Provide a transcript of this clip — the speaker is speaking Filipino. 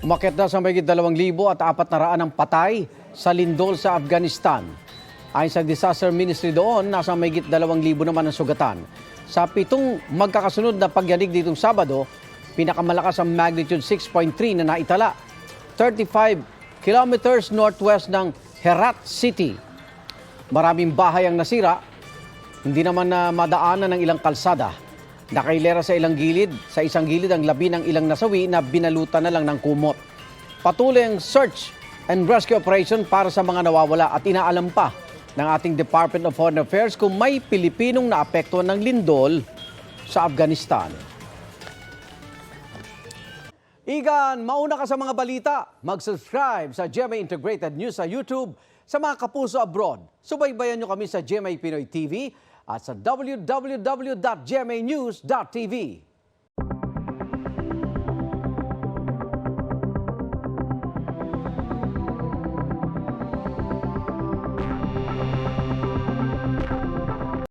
Umakyat na sa mahigit 2,400 ang patay sa lindol sa Afghanistan. Ayon sa Disaster Ministry doon, nasa mahigit 2,000 naman ang sugatan. Sa 7 magkakasunod na pagyanig ditong Sabado, pinakamalakas ang magnitude 6.3 na naitala. 35 kilometers northwest ng Herat City. Maraming bahay ang nasira, hindi naman na madaanan ng ilang kalsada. Nakailera sa isang gilid ang labi ng ilang nasawi na binalutan na lang ng kumot. Patuloy ang search and rescue operation para sa mga nawawala at inaalam pa ng ating Department of Foreign Affairs kung may Pilipinong naapektuhan ng lindol sa Afghanistan. Igan, mauna ka sa mga balita. Mag-subscribe sa GMA Integrated News sa YouTube. Sa mga kapuso abroad, subaybayan nyo kami sa GMA Pinoy TV at sa www.gmanews.tv.